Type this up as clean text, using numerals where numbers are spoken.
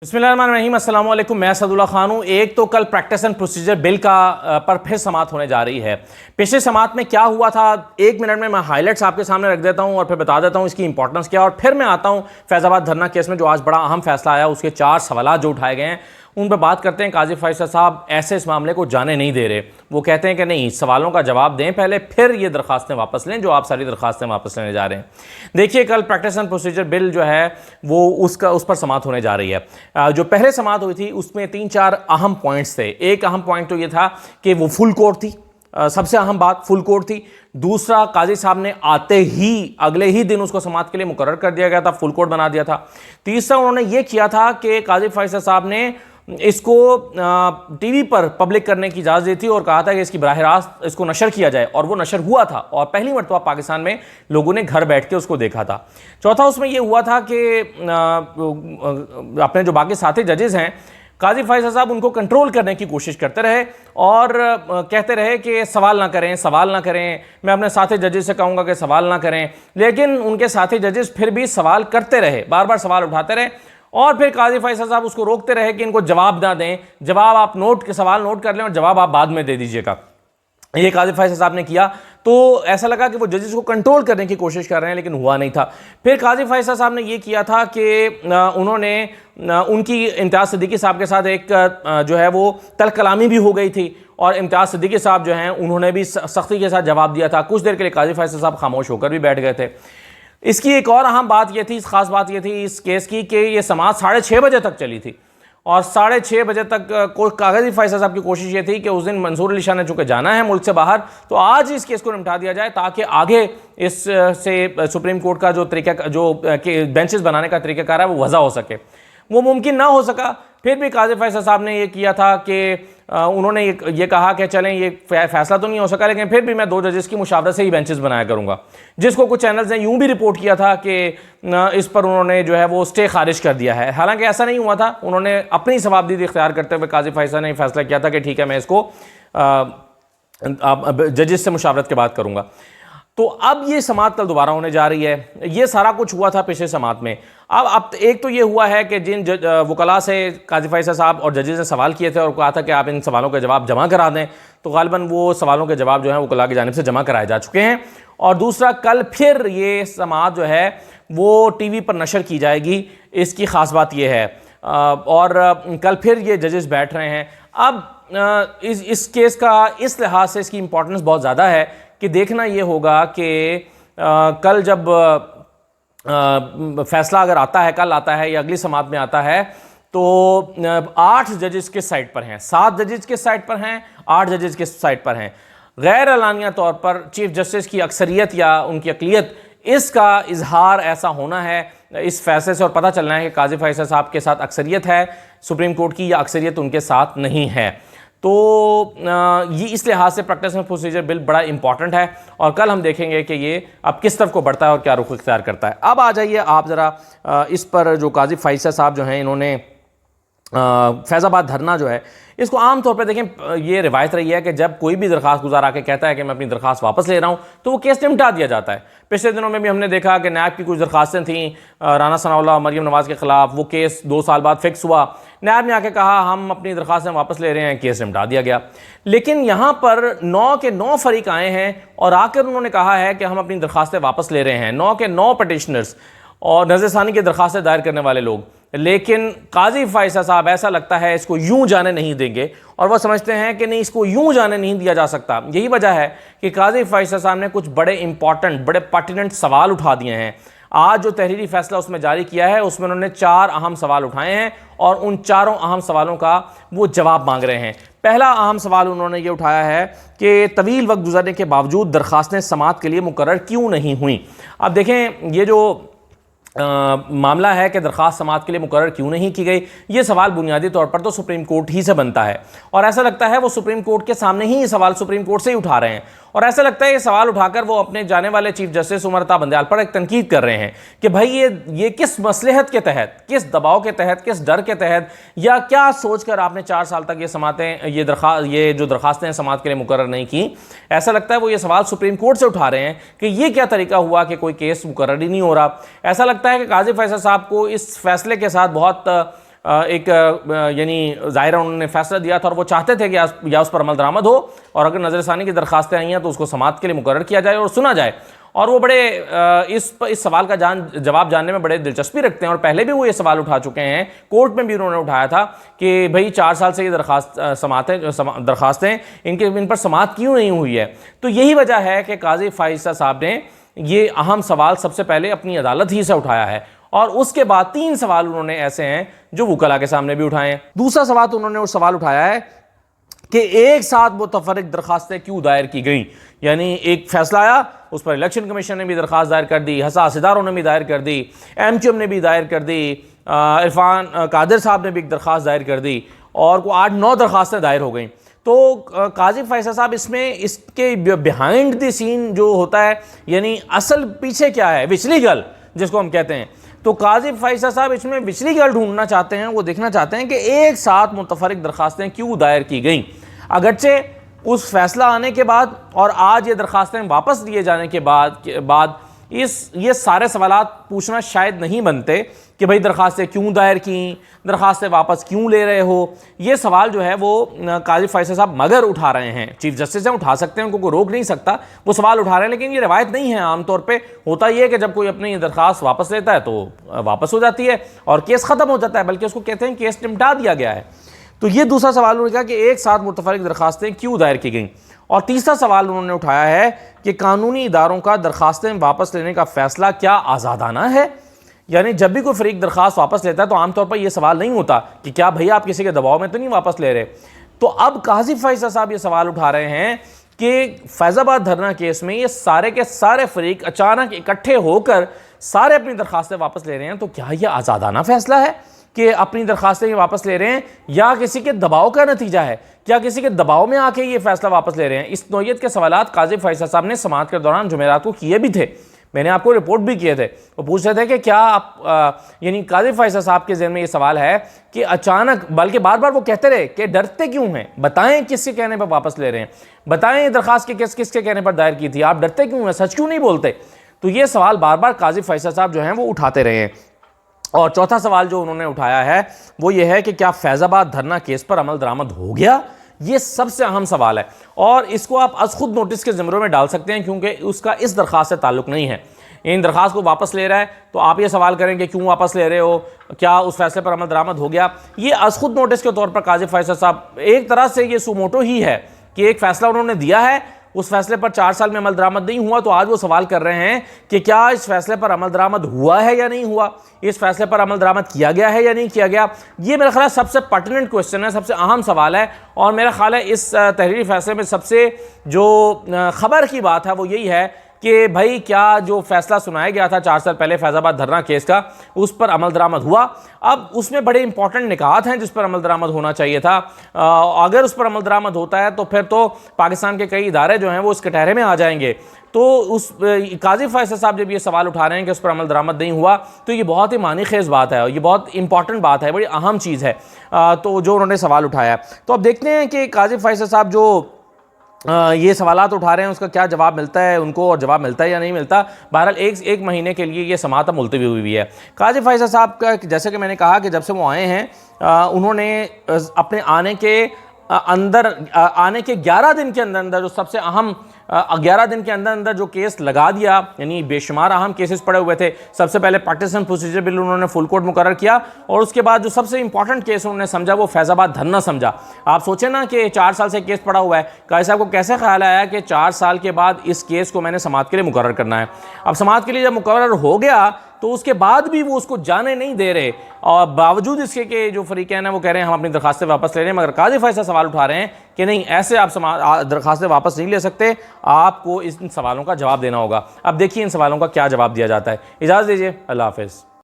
बिस्मिल्लाहिर्रहमानिर्रहीम, अस्सलाम वालेकुम। मैं असदुल्ला खान हूँ। एक तो कल प्रैक्टिस एंड प्रोसीजर बिल का पर फिर समाअत होने जा रही है। पिछले समाअत में क्या हुआ था, 1 मिनट में मैं हाईलाइट्स आपके सामने रख देता हूँ और फिर बता देता हूँ इसकी इंपॉर्टेंस क्या, और फिर मैं आता हूँ फैज़ाबाद धरना केस में जो आज बड़ा अहम फैसला आया, उसके 4 सवाल जो उठाए गए हैं उन पर बात करते हैं। काजी फैसल साहब ऐसे इस मामले को जाने नहीं दे रहे। वो कहते हैं कि नहीं, सवालों का जवाब दें पहले, फिर ये दरखास्तें वापस लें जो आप सारी दरखास्तें वापस लेने जा रहे हैं। देखिए, कल प्रैक्टिस एंड प्रोसीजर बिल जो है वो उस पर समाअत होने जा रही है। जो पहले समाअत हुई थी उसमें 3-4 अहम पॉइंट्स थे। एक अहम पॉइंट तो ये था कि वो फुल कोर्ट थी, सबसे अहम बात फुल कोर्ट थी। दूसरा, काजी साहब ने आते ही अगले ही दिन उसको समाअत के लिए मुकर्रर कर दिया गया था, फुल कोर्ट बना दिया था। तीसरा, उन्होंने ये किया था कि काजी फैसल साहब ने इसको टीवी पर पब्लिक करने की इजाज़त दी थी और कहा था कि इसकी बराह रास्त इसको नशर किया जाए, और वो नशर हुआ था और पहली मरतबा पाकिस्तान में लोगों ने घर बैठ के उसको देखा था। चौथा, उसमें यह हुआ था कि अपने जो बाकी साथी जजेस हैं, काजी फैसल साहब उनको कंट्रोल करने की कोशिश करते रहे और कहते रहे कि सवाल ना करें, सवाल ना करें। मैं अपने साथी जजेस से कहूँगा कि सवाल ना करें, लेकिन उनके साथी जजेस फिर भी सवाल करते रहे, बार बार सवाल उठाते रहे और फिर काजी फैसल साहब उसको रोकते रहे कि इनको जवाब ना दें, जवाब आप सवाल नोट कर लें और जवाब आप बाद में दे दीजिएगा। ये काजी फैसल साहब ने किया तो ऐसा लगा कि वो जजेस को कंट्रोल करने की कोशिश कर रहे हैं, लेकिन हुआ नहीं था। फिर काजी फैसल साहब ने ये किया था कि उन्होंने उनकी इम्तियाज़ सिद्दीकी साहब के साथ एक जो है वो तल्ख कलामी भी हो गई थी और इम्तियाज़ सिद्दीकी साहब जो हैं उन्होंने भी सख्ती के साथ जवाब दिया था। कुछ देर के लिए काजी फैसल साहब खामोश होकर भी बैठ गए थे। इसकी एक और अहम बात यह थी, खास बात यह थी इस केस की कि यह समाअत 6:30 बजे तक चली थी और 6:30 बजे तक कागजी फैसल साहब की कोशिश ये थी कि उस दिन मंसूर अली शाह ने चूंकि जाना है मुल्क से बाहर, तो आज इस केस को निपटा दिया जाए ताकि आगे इस से सुप्रीम कोर्ट का जो बेंचेस बनाने का तरीक़ाकार है वो वज़ा हो सके। वो मुमकिन ना हो सका। फिर भी काजी फैसल साहब ने ये किया था कि उन्होंने ये कहा कि चलें, ये फैसला तो नहीं हो सका, लेकिन फिर भी मैं 2 जजेस की मुशावरत से ही बेंचेस बनाया करूंगा, जिसको कुछ चैनल्स ने यूं भी रिपोर्ट किया था कि इस पर उन्होंने जो है वो स्टे खारिज कर दिया है। हालांकि ऐसा नहीं हुआ था। उन्होंने अपनी सवाबदीदी इख्तियार करते हुए काजी फैसल ने फैसला किया था कि ठीक है, मैं इसको जजेस से मुशावरत के बाद करूंगा। तो अब ये समाअत कल दोबारा होने जा रही है। ये सारा कुछ हुआ था पिछले समाअत में। अब एक तो ये हुआ है कि जिन वकला से काजी फैसल साहब और जजेस ने सवाल किए थे और कहा था कि आप इन सवालों के जवाब जमा करा दें, तो गालिबन वो सवालों के जवाब जो हैं वकला की जानिब से जमा कराए जा चुके हैं। और दूसरा, कल फिर ये समाअत जो है वो टीवी पर नशर की जाएगी, इसकी ख़ास बात ये है। और कल फिर ये जजेस बैठ रहे हैं। अब इस केस का इस लिहाज से इसकी इंपॉर्टेंस बहुत ज़्यादा है कि देखना ये होगा कि कल जब फैसला अगर आता है, कल आता है या अगली समाअत में आता है, तो 8 जजेस किस साइड पर हैं, 7 जजेस किस साइड पर हैं, 8 जजेस किस साइड पर हैं। गैर एलानिया तौर पर चीफ जस्टिस की अक्सरियत या उनकी अक़लियत, इसका इजहार ऐसा होना है इस फैसले से, और पता चलना है कि काजी फैसल साहब के साथ अक्सरियत है सुप्रीम कोर्ट की या अक्सरियत उनके साथ नहीं है। तो ये इस लिहाज से प्रैक्टिस एंड प्रोसीजर बिल बड़ा इंपॉर्टेंट है और कल हम देखेंगे कि ये अब किस तरफ को बढ़ता है और क्या रुख इख्तियार करता है। अब आ जाइए आप ज़रा इस पर जो काजी फैसल साहब जो हैं, इन्होंने फैज़ाबाद धरना जो है इसको आम तौर पे देखें, ये रिवायत रही है कि जब कोई भी दरखास्त गुजार आके कहता है कि मैं अपनी दरखास्त वापस ले रहा हूँ तो वो केस निपटा दिया जाता है। पिछले दिनों में भी हमने देखा कि नैब की कुछ दरखास्तें थीं राना सनाउल्लाह और मरीम नवाज़ के खिलाफ, वो केस 2 साल बाद फिक्स हुआ। नैब ने आके कहा हम अपनी दरखास्तें वापस ले रहे हैं, केस निपटा दिया गया। लेकिन यहाँ पर 9 के 9 फरीक आए हैं और आकर उन्होंने कहा है कि हम अपनी दरखास्तें वापस ले रहे हैं, 9 के 9 पटिशनर्स और नज़रसानी की दरखास्तें दायर करने वाले लोग। लेकिन काजी फैसल साहब ऐसा लगता है इसको यूं जाने नहीं देंगे और वह समझते हैं कि नहीं, इसको यूं जाने नहीं दिया जा सकता। यही वजह है कि काजी फैसल साहब ने कुछ बड़े इंपॉर्टेंट, बड़े पर्टिनेंट सवाल उठा दिए हैं। आज जो तहरीरी फैसला उसमें जारी किया है उसमें उन्होंने 4 अहम सवाल उठाए हैं और उन 4 अहम सवालों का वो जवाब मांग रहे हैं। पहला अहम सवाल उन्होंने ये उठाया है कि तवील वक्त गुजरने के बावजूद दरखास्तें समाअत के लिए मुकर्रर क्यों नहीं हुई। अब देखें, ये जो मामला है कि दरखास्त समाअत के लिए मुकर्रर क्यों नहीं की गई, ये सवाल बुनियादी तौर पर तो सुप्रीम कोर्ट ही से बनता है और ऐसा लगता है वो सुप्रीम कोर्ट के सामने ही ये सवाल सुप्रीम कोर्ट से ही उठा रहे हैं और ऐसा लगता है ये सवाल उठाकर वो अपने जाने वाले चीफ जस्टिस उमर अता बंदयाल पर एक तनकीद कर रहे हैं कि भाई ये किस मसलहत के तहत, किस दबाव के तहत, किस डर के तहत या क्या सोचकर आपने 4 साल तक ये जो दरखास्तें समाअत के लिए मुकर्रर नहीं की। ऐसा लगता है वो ये सवाल सुप्रीम कोर्ट से उठा रहे हैं कि ये क्या तरीका हुआ कि कोई केस मुकर्रर ही नहीं हो रहा। ऐसा लगता है कि काजी फैसल साहब को इस फैसले के साथ बहुत एक यानी ज़ाहिरा उन्होंने फैसला दिया था और वो चाहते थे कि या उस पर अमल दरामद हो, और अगर नज़रसानी की दरखास्तें आई हैं तो उसको समाअत के लिए मुकर्रर किया जाए और सुना जाए। और वो बड़े इस सवाल का जवाब जानने में बड़े दिलचस्पी रखते हैं, और पहले भी वो ये सवाल उठा चुके हैं, कोर्ट में भी उन्होंने उठाया था कि भाई 4 साल से ये दरखास्तें इन पर समाअत क्यों नहीं हुई है। तो यही वजह है कि काजी फाइज़ साहब ने ये अहम सवाल सबसे पहले अपनी अदालत ही से उठाया है, और उसके बाद 3 सवाल उन्होंने ऐसे हैं जो वुकला के सामने भी उठाए हैं। दूसरा सवाल तो उन्होंने वो सवाल उठाया है कि एक साथ मुतफर्रिक दरखास्तें क्यों दायर की गई, यानी एक फैसला आया, उस पर इलेक्शन कमीशन ने भी दरखास्त दायर कर दी, हसास इदारों ने भी दायर कर दी, MQM ने भी दायर कर दी, इरफान कादिर साहब ने भी एक दरखास्त दायर कर दी, और को 8-9 दरखास्तें दायर हो गई। तो काजी फैसल साहब इसमें इसके बिहाइंड द सीन जो होता है, यानी असल पीछे क्या है, विचली गल जिसको हम कहते हैं, तो काजी फैसल साहब इसमें विचली गल ढूंढना चाहते हैं। वो देखना चाहते हैं कि एक साथ मुतफर्रिक दरखास्तें क्यों दायर की गई, अगरचे उस फैसला आने के बाद और आज ये दरखास्तें वापस लिए जाने के बाद ये सारे सवालात पूछना शायद नहीं बनते कि भाई दरखास्तें क्यों दायर की, दरखास्तें वापस क्यों ले रहे हो। ये सवाल जो है वो काजी फैसल साहब मगर उठा रहे हैं, चीफ जस्टिस हैं, उठा सकते हैं, उनको कोई रोक नहीं सकता, वो सवाल उठा रहे हैं, लेकिन ये रवायत नहीं है। आमतौर पे होता ये है कि जब कोई अपनी दरखास्त वापस लेता है तो वापस हो जाती है और केस ख़त्म हो जाता है, बल्कि उसको कहते हैं केस निपटा दिया गया है। तो ये दूसरा सवाल उन्होंने कहा कि एक साथ मुतफर्रिक दरखास्तें क्यों दायर की गई। और तीसरा सवाल उन्होंने उठाया है कि कानूनी इदारों का दरखास्तें वापस लेने का फैसला क्या आज़ादाना है, यानी जब भी कोई फरीक दरखास्त वापस लेता है तो आमतौर पर यह सवाल नहीं होता कि क्या भैया आप किसी के दबाव में तो नहीं वापस ले रहे। तो अब काजी फैसल साहब ये सवाल उठा रहे हैं कि फैज़ाबाद धरना केस में ये सारे के सारे फरीक अचानक इकट्ठे होकर सारे अपनी दरखास्तें वापस ले रहे हैं, तो क्या यह आज़ादाना फैसला है कि अपनी दरखास्तें वापस ले रहे हैं, या किसी के दबाव का नतीजा है, क्या किसी के दबाव में आके ये फैसला वापस ले रहे हैं। इस नौयत के सवालात काजी फैसल साहब ने समाअत के दौरान जुमेरात को किए भी थे, मैंने आपको रिपोर्ट भी किए थे। वो पूछ रहे थे कि क्या आप यानी काजी फैसल साहब के ज़हन में ये सवाल है कि अचानक, बल्कि बार बार वो कहते रहे कि डरते क्यों हैं, बताएं किसके कहने पर वापस ले रहे हैं, बताएं ये दरखास्त किसके कहने पर दायर की थी, आप डरते क्यों हैं, सच क्यों नहीं बोलते। तो ये सवाल बार बार काजी फैसल साहब जो हैं वो उठाते रहे हैं। और चौथा सवाल जो उन्होंने उठाया है वो ये है कि क्या फैज़ाबाद धरना केस पर अमल दरामद हो गया। ये सबसे अहम सवाल है, और इसको आप अज खुद नोटिस के ज़मरों में डाल सकते हैं, क्योंकि उसका इस दरखास्त से ताल्लुक़ नहीं है। इन दरखास्त को वापस ले रहा है तो आप ये सवाल करें कि क्यों वापस ले रहे हो, क्या उस फैसले पर अमल दरामद हो गया। ये अज खुद नोटिस के तौर पर काजी फैसल साहब एक तरह से ये सुमोटो ही है कि एक फ़ैसला उन्होंने दिया है, उस फैसले पर 4 साल में अमल दरामद नहीं हुआ, तो आज वो सवाल कर रहे हैं कि क्या इस फैसले पर अमल दरामद हुआ है या नहीं हुआ, इस फैसले पर अमल दरामद किया गया है या नहीं किया गया। ये मेरा ख्याल है सबसे पर्टिनेंट क्वेश्चन है, सबसे अहम सवाल है, और मेरा ख्याल है इस तहरीरी फैसले में सबसे जो खबर की बात है वो यही है कि भाई क्या जो फैसला सुनाया गया था 4 साल पहले फैज़ाबाद धरना केस का, उस पर अमल दरामद हुआ। अब उसमें बड़े इंपॉर्टेंट निकात हैं जिस पर अमल दरामद होना चाहिए था। अगर उस पर अमल दरामद होता है तो फिर तो पाकिस्तान के कई इदारे जो हैं वो इस कटहरे में आ जाएंगे। तो उस काजी फैसल साहब जब ये सवाल उठा रहे हैं कि उस पर अमल दरामद नहीं हुआ, तो ये बहुत ही मानी खेज़ बात है, ये बहुत इंपॉर्टेंट बात है, बड़ी अहम चीज़ है। तो जो उन्होंने सवाल उठाया, तो अब देखते हैं कि काजी फैसल साहब जो ये सवालात उठा रहे हैं उसका क्या जवाब मिलता है उनको, और जवाब मिलता है या नहीं मिलता। बहरहाल एक महीने के लिए ये समाअत मुलतवी हुई है। काजी फैसल साहब का, जैसे कि मैंने कहा कि जब से वो आए हैं उन्होंने अपने आने के 11 दिन के अंदर जो सबसे अहम 11 दिन के अंदर जो केस लगा दिया, यानी बेशुमार अहम केसेस पड़े हुए थे। सबसे पहले पार्टीशन प्रोसीजर बिल उन्होंने फुल कोर्ट मुकर्रर किया, और उसके बाद जो सबसे इंपॉर्टेंट केस उन्होंने समझा वो फैज़ाबाद धरना समझा। आप सोचें ना कि 4 साल से केस पड़ा हुआ है, काजी साहब को कैसे ख्याल आया कि 4 साल के बाद इस केस को मैंने समाअत के लिए मुकर्रर करना है। अब समाअत के लिए जब मुकर्रर हो गया तो उसके बाद भी वो उसको जाने नहीं दे रहे, और बावजूद इसके कि जो फरीक़ैन हैं वो कह रहे हैं हम अपनी दरखास्तें वापस ले रहे हैं, मगर काजी फैसल सवाल उठा रहे हैं कि नहीं, ऐसे आप दरखास्तें वापस नहीं ले सकते, आपको इन सवालों का जवाब देना होगा। अब देखिए इन सवालों का क्या जवाब दिया जाता है। इजाज़त दीजिए, अल्लाह हाफ़िज़।